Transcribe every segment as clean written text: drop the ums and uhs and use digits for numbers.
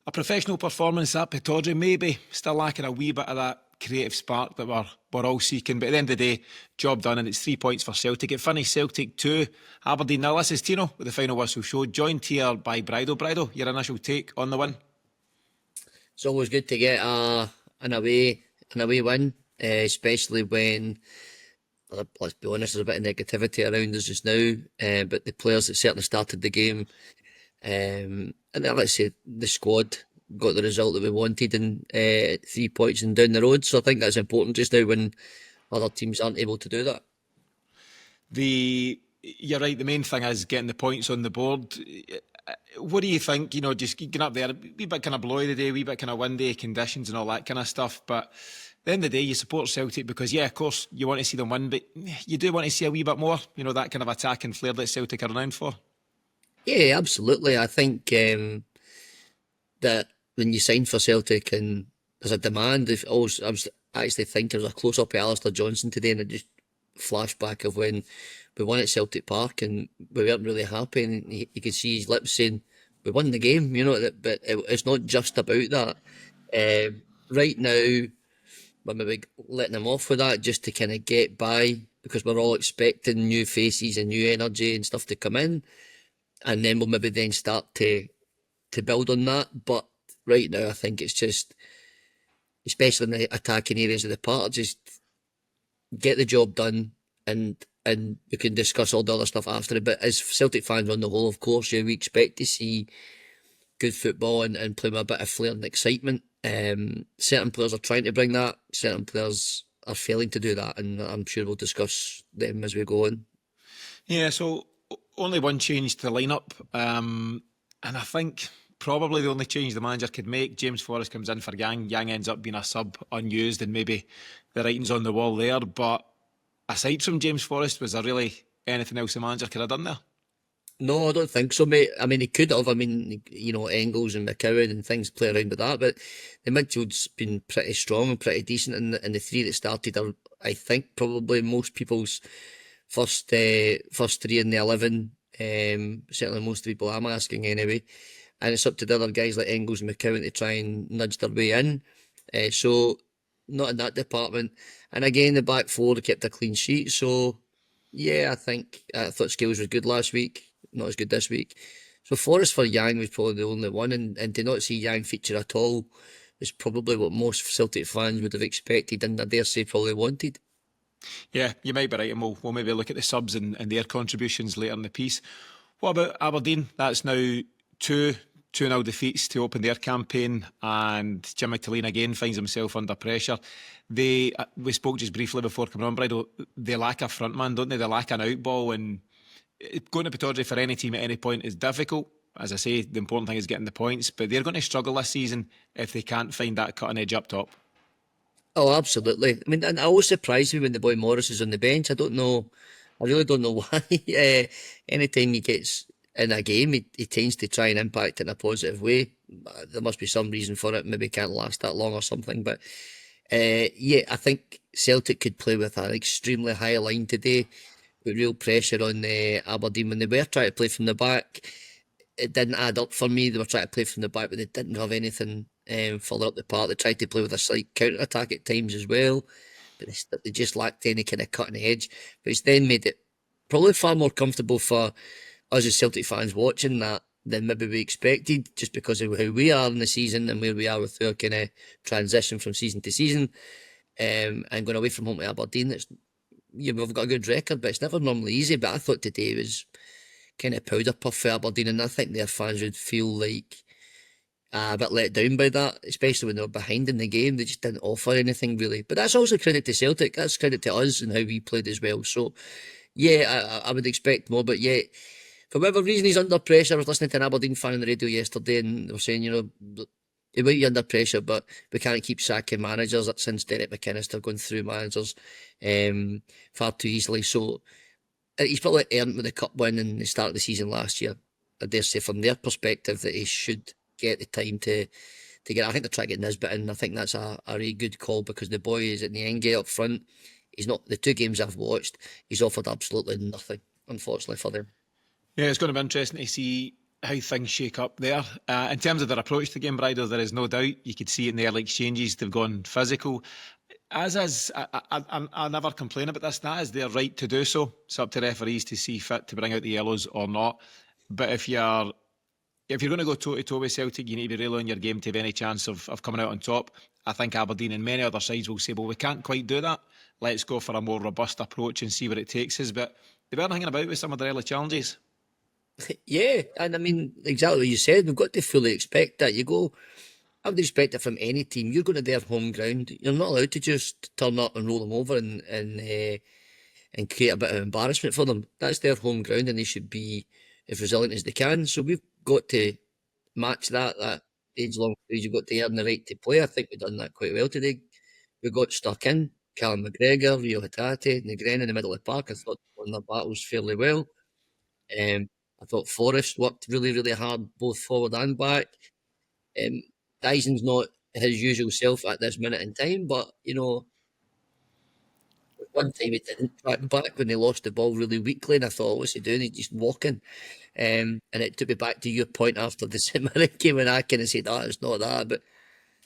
A professional performance at Pittodrie, maybe still lacking a wee bit of that creative spark that we're all seeking. But at the end of the day, job done, and it's 3 points for Celtic. It finished Celtic 2, Aberdeen 0. This is Tino with the final whistle show, joined here by Brydo. Brydo, your initial take on the win? It's always good to get an away win, especially when, let's be honest, there's a bit of negativity around us just now. But the players that certainly started the game, and then, let's say the squad got the result that we wanted in 3 points and down the road. So I think that's important just now when other teams aren't able to do that. You're right, the main thing is getting the points on the board. What do you think? You know, just getting up there, a wee bit kind of blowy today, a wee bit kind of windy conditions and all that kind of stuff. But at the end of the day, you support Celtic because, yeah, of course, you want to see them win, but you do want to see a wee bit more, you know, that kind of attack and flair that Celtic are renowned for. Yeah, absolutely. I think that when you sign for Celtic and there's a demand, I was actually thinking there was a close up of Alistair Johnson today, and it just flashback of when we won at Celtic Park and we weren't really happy, and you could see his lips saying we won the game, you know. But it's not just about that. Right now, we're maybe letting him off with that just to kind of get by because we're all expecting new faces and new energy and stuff to come in, and then we'll maybe then start to build on that. But right now, I think it's just, especially in the attacking areas of the park, just get the job done, and we can discuss all the other stuff after it. But as Celtic fans on the whole, of course, yeah, we expect to see good football and play with a bit of flair and excitement. Certain players are trying to bring that, certain players are failing to do that, and I'm sure we'll discuss them as we go on. Yeah, so only one change to the lineup, and I think probably the only change the manager could make. James Forrest comes in for Yang. Yang ends up being a sub, unused, and maybe the writing's on the wall there. But aside from James Forrest, was there really anything else the manager could have done there? No, I don't think so, mate. I mean, he could have. I mean, you know, Engels and McCowan and things play around with that, but the midfield's been pretty strong and pretty decent, and the three that started are, I think, probably most people's first three in the 11. Certainly most people I'm asking anyway. And it's up to the other guys like Engels and McCowan to try and nudge their way in. So, not in that department. And again, the back four kept a clean sheet. So, yeah, I thought Scales was good last week, not as good this week. So, Forrest for Yang was probably the only one. And to not see Yang feature at all is probably what most Celtic fans would have expected, and I dare say probably wanted. Yeah, you might be right, and we'll maybe look at the subs and their contributions later in the piece. What about Aberdeen? That's now two 2-0 defeats to open their campaign, and Jimmy Tillane again finds himself under pressure. We spoke just briefly before coming on, Bridle. They lack a frontman, don't they? They lack an outball, and going to Pittodrie for any team at any point is difficult. As I say, the important thing is getting the points, but they're going to struggle this season if they can't find that cutting edge up top. Oh, absolutely. I mean, and it always surprised me when the boy Morris is on the bench. I really don't know why. Anytime he gets in a game, he tends to try and impact in a positive way. There must be some reason for it. Maybe it can't last that long or something. But yeah, I think Celtic could play with an extremely high line today, with real pressure on Aberdeen when they were trying to play from the back. It didn't add up for me. They were trying to play from the back, but they didn't have anything further up the park. They tried to play with a slight counter attack at times as well, but they just lacked any kind of cutting edge. But it's then made it probably far more comfortable for us as Celtic fans watching that than maybe we expected, just because of how we are in the season and where we are with our kind of transition from season to season. And going away from home to Aberdeen, we've got a good record, but it's never normally easy. But I thought today was kind of powder puff for Aberdeen, and I think their fans would feel like a bit let down by that, especially when they were behind in the game. They just didn't offer anything really. But that's also credit to Celtic. That's credit to us and how we played as well. So yeah, I would expect more. But yeah, for whatever reason he's under pressure. I was listening to an Aberdeen fan on the radio yesterday, and they were saying, he might be under pressure, but we can't keep sacking managers since Derek McInnes going through managers far too easily. So he's probably earned with the cup win in the start of the season last year. I dare say from their perspective that he should get the time to get. I think they're trying to get Nisbet in. I think that's a really good call, because the boy is in the end game up front. He's not, the two games I've watched, he's offered absolutely nothing, unfortunately for them. Yeah, it's going to be interesting to see how things shake up there. In terms of their approach to the game, Brydo, there is no doubt. You could see it in the early exchanges. They've gone physical. As is, I never complain about this. That is their right to do so. It's up to referees to see fit to bring out the yellows or not. But if you're going to go toe to toe with Celtic, you need to be really on your game to have any chance of coming out on top. I think Aberdeen and many other sides will say, well, we can't quite do that. Let's go for a more robust approach and see where it takes us. But they weren't hanging about with some of the early challenges. Yeah, and I mean, exactly what you said, we've got to fully expect that. I would expect it from any team. You're going to their home ground. You're not allowed to just turn up and roll them over and create a bit of embarrassment for them. That's their home ground, and they should be as resilient as they can. So we've got to match that age-long phase. You've got to earn the right to play. I think we've done that quite well today. We got stuck in. Callum McGregor, Reo Hatate, Nygren in the middle of the park. I thought they won their battles fairly well. I thought Forrest worked really, really hard, both forward and back. Dyson's not his usual self at this minute in time, but, one time he didn't track back when he lost the ball really weakly, and I thought, what's he doing? He's just walking. And it took me back to your point after the St game, and I kind of said, it's not that. But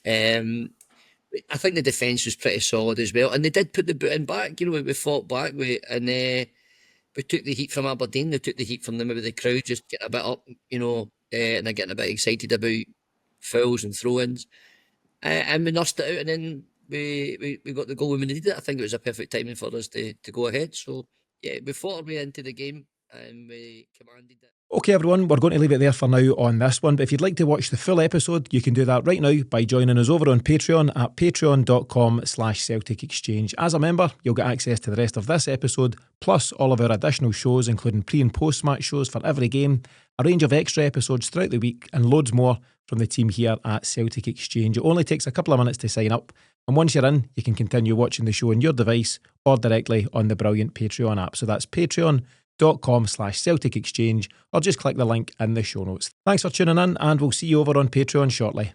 I think the defence was pretty solid as well. And they did put the boot in back. We fought back, and we took the heat from Aberdeen. They took the heat from them with the crowd just getting a bit up, and they're getting a bit excited about fouls and throw-ins. And we nursed it out, and then we got the goal when we needed it. I think it was a perfect timing for us to go ahead. So, yeah, we fought our way into the game and we commanded it. Okay, everyone, we're going to leave it there for now on this one. But if you'd like to watch the full episode, you can do that right now by joining us over on Patreon at patreon.com/Celtic Exchange. As a member, you'll get access to the rest of this episode, plus all of our additional shows, including pre- and post-match shows for every game, a range of extra episodes throughout the week, and loads more from the team here at Celtic Exchange. It only takes a couple of minutes to sign up, and once you're in, you can continue watching the show on your device or directly on the brilliant Patreon app. So that's patreon.com/Celtic Exchange, or just click the link in the show notes. Thanks for tuning in, and we'll see you over on Patreon shortly.